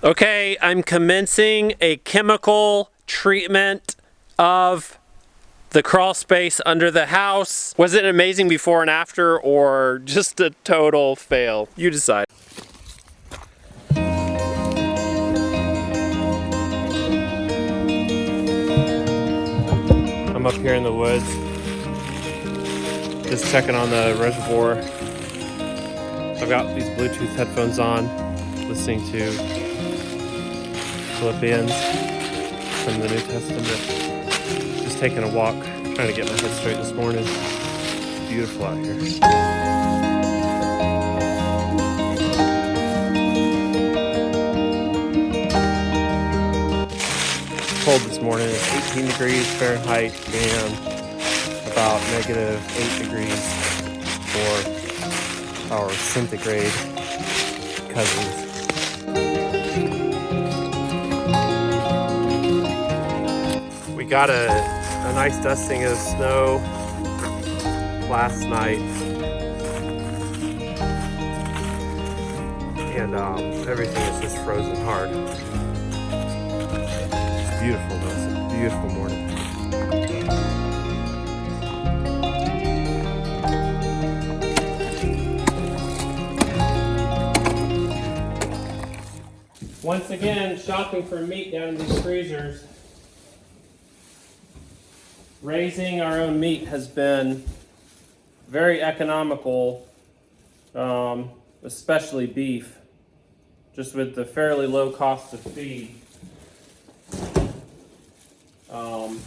Okay, I'm commencing a chemical treatment of the crawl space under the house. Was it amazing before and after, or just a total fail? You decide. I'm up here in the woods, just checking on the reservoir. I've got these Bluetooth headphones on, listening to Philippians from the New Testament. Just taking a walk, trying to get my head straight this morning. It's beautiful out here. Cold this morning. It's 18 degrees Fahrenheit and about negative 8 degrees for our centigrade cousins. We got a nice dusting of snow last night, and everything is just frozen hard. It's beautiful though. It's a beautiful morning. Once again, shopping for meat down in these freezers. Raising our own meat has been very economical, especially beef, just with the fairly low cost of feed. So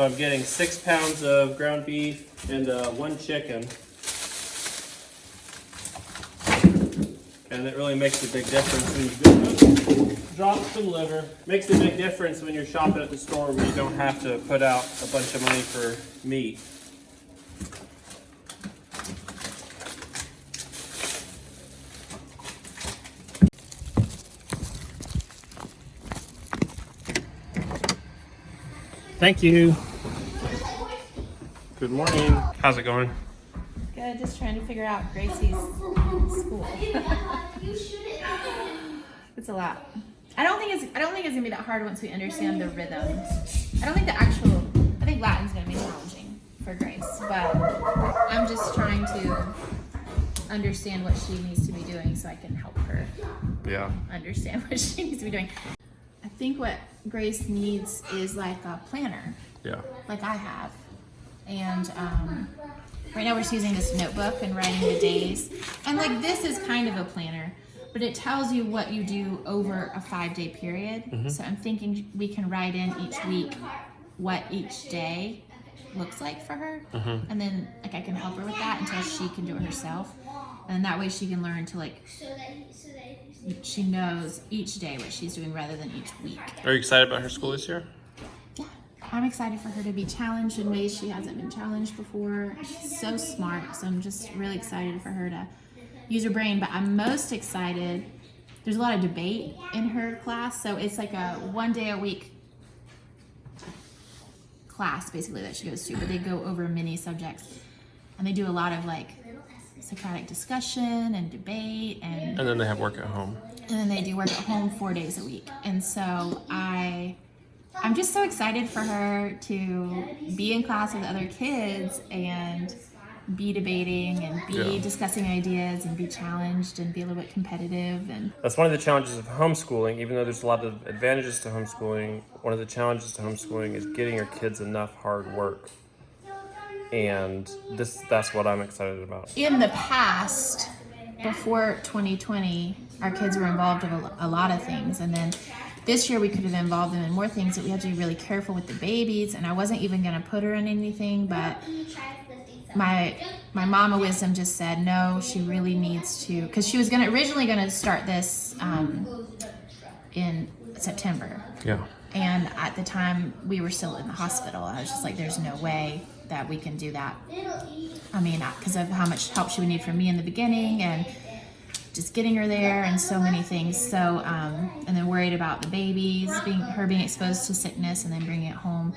I'm getting 6 pounds of ground beef and 1 chicken. And it really makes a big difference when you drop some liver. Makes a big difference when you're shopping at the store where you don't have to put out a bunch of money for meat. Thank you. Good morning. How's it going? Good, just trying to figure out Gracie's school. It's a lot. I don't think it's gonna be that hard once we understand the rhythm. I think Latin's gonna be challenging for Grace, but I'm just trying to understand what she needs to be doing so I can help her understand what she needs to be doing. I think what Grace needs is like a planner. Yeah. Like I have. And right now we're just using this notebook and writing the days. And like this is kind of a planner, but it tells you what you do over a 5-day period. Mm-hmm. So I'm thinking we can write in each week what each day looks like for her. Mm-hmm. And then like I can help her with that until she can do it herself. And that way she can learn to like, she knows each day what she's doing rather than each week. Are you excited about her school this year? Yeah, I'm excited for her to be challenged in ways she hasn't been challenged before. She's so smart, so I'm just really excited for her to use her brain. But I'm most excited, there's a lot of debate in her class, so it's like a 1 day a week class basically that she goes to, but they go over many subjects. And they do a lot of like Socratic discussion and debate, and then they have work at home. And then they do work at home 4 days a week. And so I'm just so excited for her to be in class with other kids and be debating and be discussing ideas and be challenged and be a little bit competitive. And that's one of the challenges of homeschooling. Even though there's a lot of advantages to homeschooling, one of the challenges to homeschooling is getting your kids enough hard work. And that's what I'm excited about. In the past, before 2020, our kids were involved in a lot of things. And then this year we could have involved them in more things, but we had to be really careful with the babies. And I wasn't even going to put her in anything, but my mama wisdom just said, no, she really needs to, because she was originally going to start this in September. Yeah. And at the time we were still in the hospital. I was just like, there's no way that we can do that. I mean, because of how much help she would need from me in the beginning and just getting her there and so many things. So, and then worried about the babies, being exposed to sickness and then bringing it home.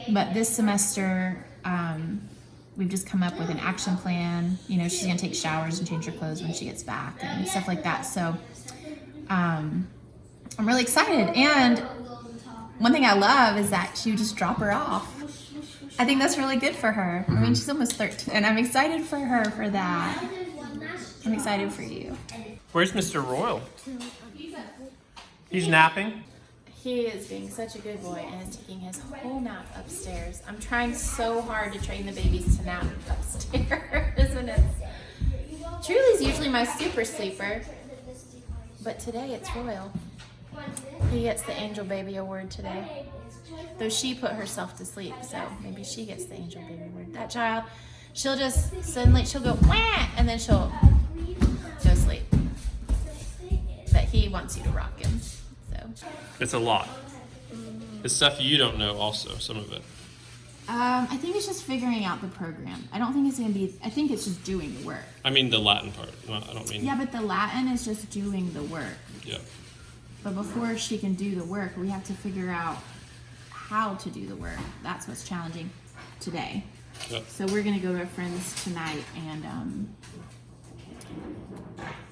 But this semester, we've just come up with an action plan. You know, she's gonna take showers and change her clothes when she gets back and stuff like that. So I'm really excited. And one thing I love is that she would just drop her off. I think that's really good for her. I mean, she's almost 13, and I'm excited for her for that. I'm excited for you. Where's Mr. Royal? He's napping. He is being such a good boy and is taking his whole nap upstairs. I'm trying so hard to train the babies to nap upstairs, and Truly's usually my super sleeper, but today it's Royal. He gets the Angel Baby Award today. Though she put herself to sleep, so maybe she gets the Angel Baby Award. That child, she'll just suddenly, she'll go, wah, and then she'll go sleep. But he wants you to rock him, so. It's a lot. It's stuff you don't know also, some of it. I think it's just figuring out the program. I don't think it's going to be, I think it's just doing the work. I mean the Latin part. No, I don't mean... Yeah, but the Latin is just doing the work. Yeah. But before she can do the work, we have to figure out how to do the work. That's what's challenging today. Yep. So we're going to go to our friends tonight and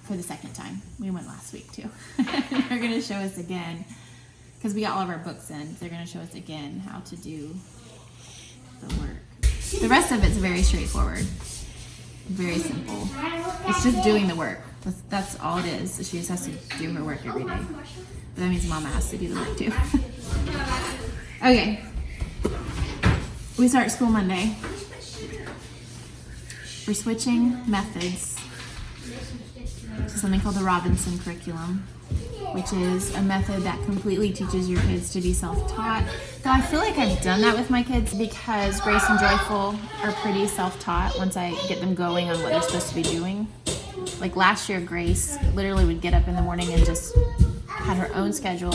for the second time. We went last week too. They're going to show us again, because we got all of our books in. They're going to show us again how to do the work. The rest of it's very straightforward. Very simple. It's just doing the work. That's all it is. She just has to do her work every day. But that means Mama has to do the work too. Okay. We start school Monday. We're switching methods to something called the Robinson curriculum, which is a method that completely teaches your kids to be self-taught. Though I feel like I've done that with my kids, because Grace and Joyful are pretty self-taught once I get them going on what they're supposed to be doing. Like last year, Grace literally would get up in the morning and just had her own schedule.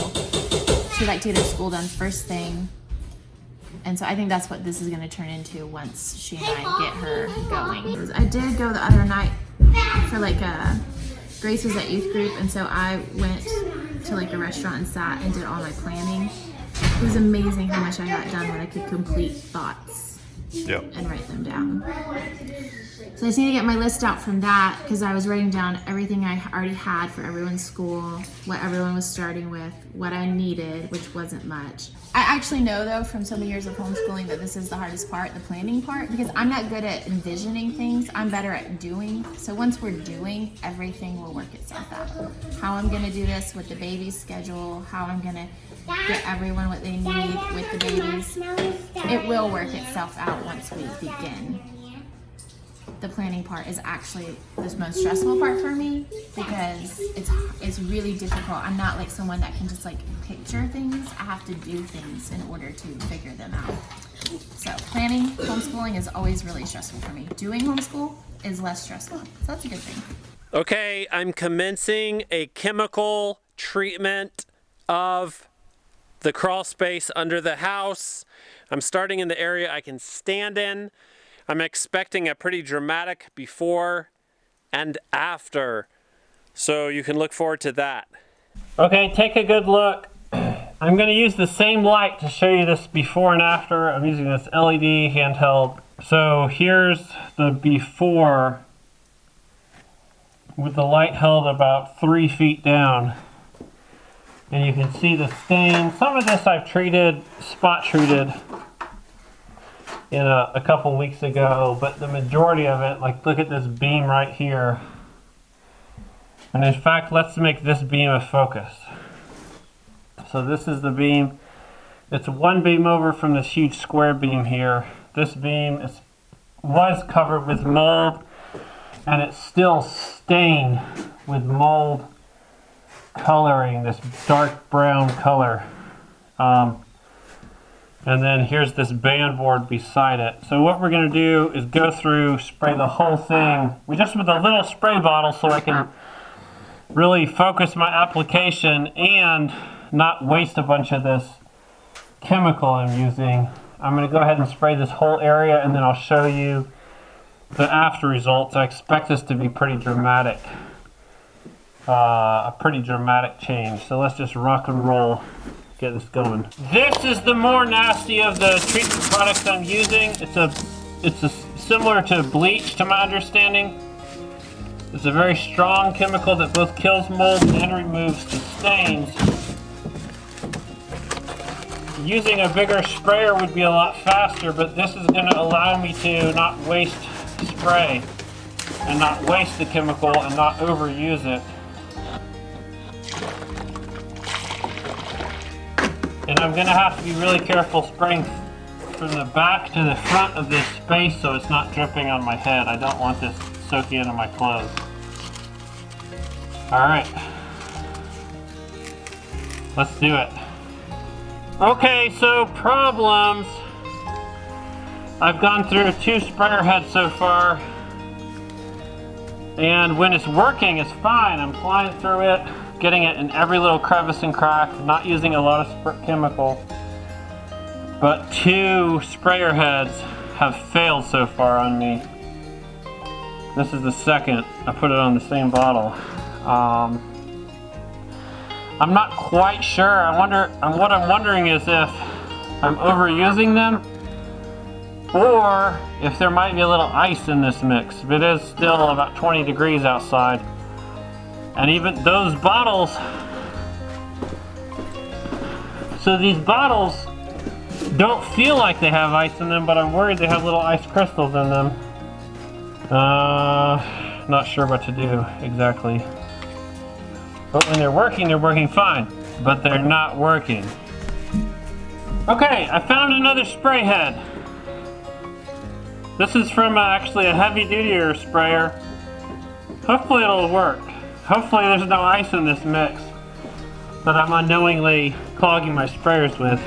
She liked to get her school done first thing. And so I think that's what this is going to turn into once she and I get her going. I did go the other night for Grace was at youth group, and so I went to a restaurant and sat and did all my planning. It was amazing how much I got done when I could complete thoughts and write them down. So I just need to get my list out from that, because I was writing down everything I already had for everyone's school, what everyone was starting with, what I needed, which wasn't much. I actually know, though, from so many years of homeschooling, that this is the hardest part, the planning part, because I'm not good at envisioning things. I'm better at doing. So once we're doing, everything will work itself out. How I'm going to do this with the baby's schedule, how I'm going to get everyone what they need with the babies. It will work itself out once we begin. The planning part is actually the most stressful part for me, because it's really difficult. I'm not like someone that can just picture things. I have to do things in order to figure them out. So planning homeschooling is always really stressful for me. Doing homeschool is less stressful. So that's a good thing. Okay, I'm commencing a chemical treatment of the crawl space under the house. I'm starting in the area I can stand in. I'm expecting a pretty dramatic before and after, so you can look forward to that. Okay, take a good look. I'm going to use the same light to show you this before and after. I'm using this LED handheld. So here's the before with the light held about 3 feet down. And you can see the stain. Some of this I've spot treated in a couple weeks ago, but the majority of it, look at this beam right here. And in fact, let's make this beam a focus. So this is the beam. It's one beam over from this huge square beam here. This beam was covered with mold, and it's still stained with mold coloring, this dark brown color. And then here's this band board beside it. So what we're going to do is go through, spray the whole thing. With a little spray bottle, so I can really focus my application and not waste a bunch of this chemical I'm using. I'm going to go ahead and spray this whole area, and then I'll show you the after results. I expect this to be pretty dramatic. A pretty dramatic change. So let's just rock and roll. Get this going. This is the more nasty of the treatment products I'm using. It's similar to bleach, to my understanding. It's a very strong chemical that both kills mold and removes the stains. Using a bigger sprayer would be a lot faster, but this is going to allow me to not waste spray and not waste the chemical and not overuse it. And I'm going to have to be really careful spraying from the back to the front of this space so it's not dripping on my head. I don't want this soaking into my clothes. Alright. Let's do it. Okay, so problems. I've gone through 2 sprayer heads so far. And when it's working, it's fine. I'm flying through it, getting it in every little crevice and crack, not using a lot of chemical. But 2 sprayer heads have failed so far on me. This is the second. I put it on the same bottle. I'm not quite sure. What I'm wondering is if I'm overusing them or if there might be a little ice in this mix. It is still about 20 degrees outside. And even those bottles, so these bottles don't feel like they have ice in them, but I'm worried they have little ice crystals in them. Not sure what to do exactly. But when they're working fine. But they're not working. Okay, I found another spray head. This is from actually a heavy-duty sprayer. Hopefully it'll work. Hopefully there's no ice in this mix that I'm unknowingly clogging my sprayers with.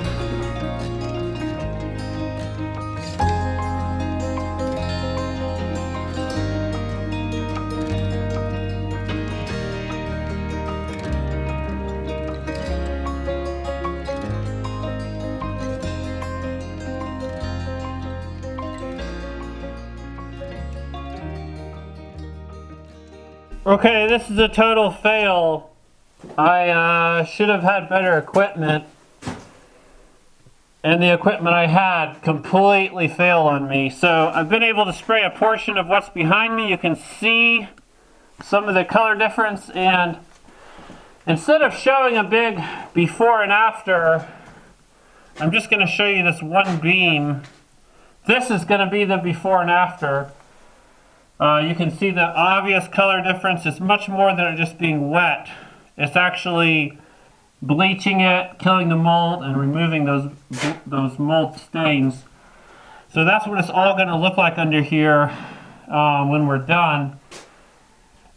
Okay, this is a total fail. I should have had better equipment. And the equipment I had completely failed on me. So I've been able to spray a portion of what's behind me. You can see some of the color difference. And instead of showing a big before and after, I'm just going to show you this one beam. This is going to be the before and after. You can see the obvious color difference. It's much more than it just being wet. It's actually bleaching it, killing the mold, and removing those mold stains. So that's what it's all going to look like under here when we're done.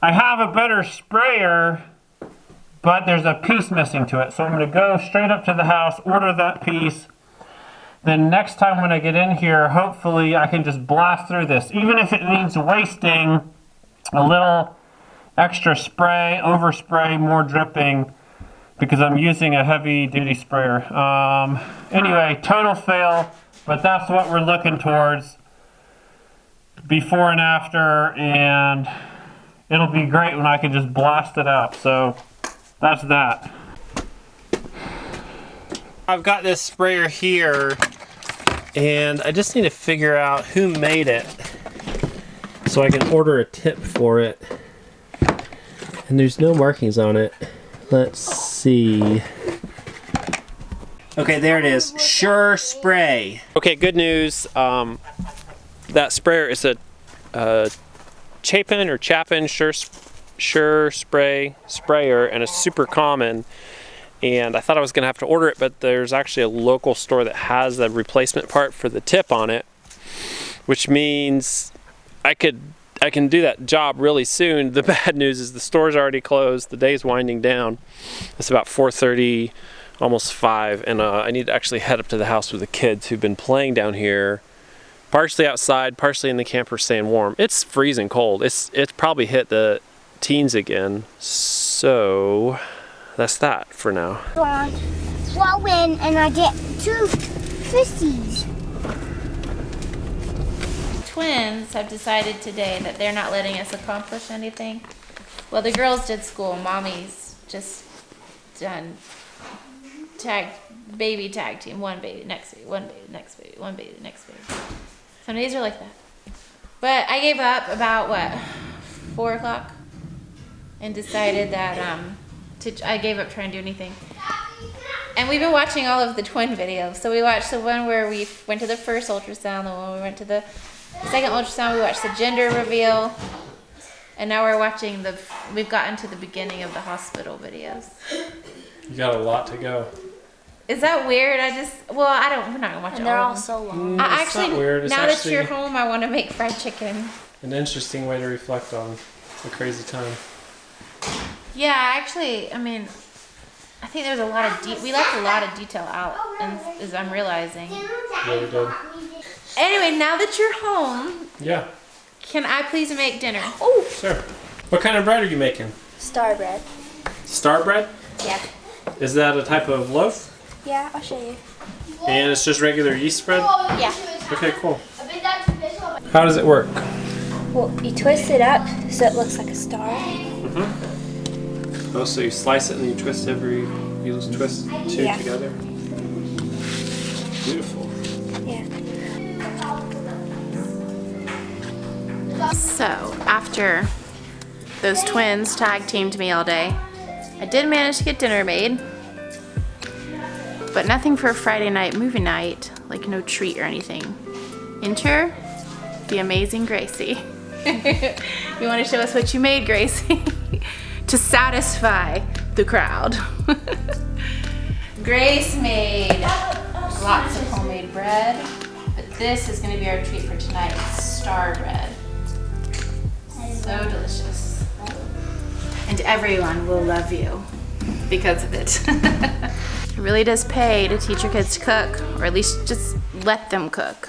I have a better sprayer, but there's a piece missing to it. So I'm going to go straight up to the house, order that piece. Then next time when I get in here, hopefully I can just blast through this. Even if it means wasting a little extra spray, overspray, more dripping, because I'm using a heavy duty sprayer. Anyway, total fail, but that's what we're looking towards. Before and after, and it'll be great when I can just blast it out. So that's that. I've got this sprayer here, and I just need to figure out who made it so I can order a tip for it. And there's no markings on it. Let's see. Okay, there it is. Sure Spray. Okay, good news. That sprayer is a Chapin Sure Spray sprayer, and it's super common. And I thought I was going to have to order it, but there's actually a local store that has the replacement part for the tip on it, which means I can do that job really soon. The bad news is the store's already closed. The day's winding down. It's about 4:30, almost 5, and I need to actually head up to the house with the kids who've been playing down here, partially outside, partially in the camper staying warm. It's freezing cold. It's probably hit the teens again. So that's that for now. Throw in and I get 2 fissies. Twins have decided today that they're not letting us accomplish anything. Well, the girls did school. Mommy's just done baby tag team. One baby, next baby, one baby, next baby, one baby, next baby. Some days are like that. But I gave up about, what, 4 o'clock? and decided that I gave up trying to do anything. And we've been watching all of the twin videos. So we watched the one where we went to the first ultrasound, the one we went to the second ultrasound, we watched the gender reveal, and now we're watching we've gotten to the beginning of the hospital videos. You got a lot to go. Is that weird? we're not gonna watch it all. They're all so long. It's not weird. It's now that actually you're home, I want to make fried chicken. an interesting way to reflect on a crazy time. Yeah, actually, I mean, I think there's a lot of we left a lot of detail out, as I'm realizing. Yeah, we did. Anyway, now that you're home, Yeah, can I please make dinner? Oh, sure. What kind of bread are you making? star bread. Star bread? Yeah. Is that a type of loaf? Yeah, I'll show you. And it's just regular yeast bread? Yeah. Okay, cool. How does it work? Well, you twist it up so it looks like a star. Oh, so you slice it and you twist you twist two Yeah. together? Beautiful. Yeah. So, after those twins tag teamed me all day, I did manage to get dinner made, but nothing for a Friday night movie night, like no treat or anything. Enter the amazing Gracie. You want to show us what you made, Gracie? To satisfy the crowd. Grace made lots of homemade bread, but this is going to be our treat for tonight. It's star bread. So delicious. And everyone will love you because of it. It really does pay to teach your kids to cook, or at least just let them cook.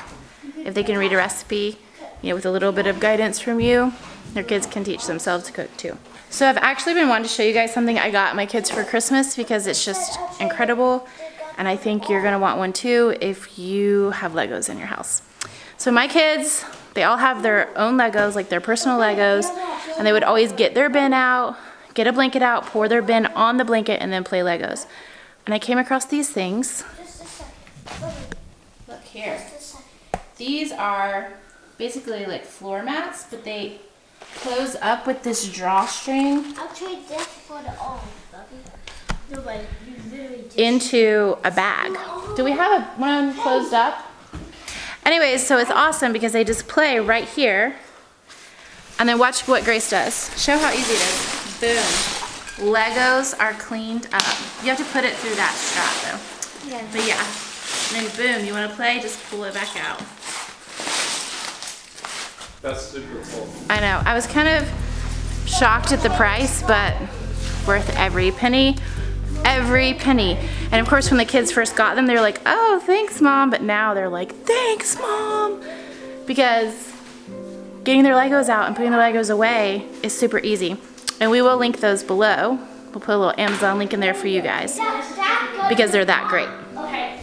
If they can read a recipe, with a little bit of guidance from you, their kids can teach themselves to cook too. So I've actually been wanting to show you guys something I got my kids for Christmas because it's just incredible, and I think you're gonna want one too if you have Legos in your house. So my kids, they all have their own Legos, like their personal Legos, and they would always get their bin out, get a blanket out, pour their bin on the blanket, and then play Legos. And I came across these things. Look here. These are basically like floor mats, but they close up with this drawstring I'll trade this for the old, Bubby. into a bag. Do we have one closed up? Anyways, so it's awesome because they just play right here. And then watch what Grace does. Show how easy it is. Boom. Legos are cleaned up. You have to put it through that strap though. Yeah. But yeah. And then boom, you want to play, just pull it back out. That's super cool. I know. I was kind of shocked at the price, but worth every penny. Every penny. And of course, when the kids first got them, they were like, oh, thanks, Mom. But now they're like, thanks, Mom. Because getting their Legos out and putting their Legos away is super easy. And we will link those below. We'll put a little Amazon link in there for you guys because they're that great. Okay.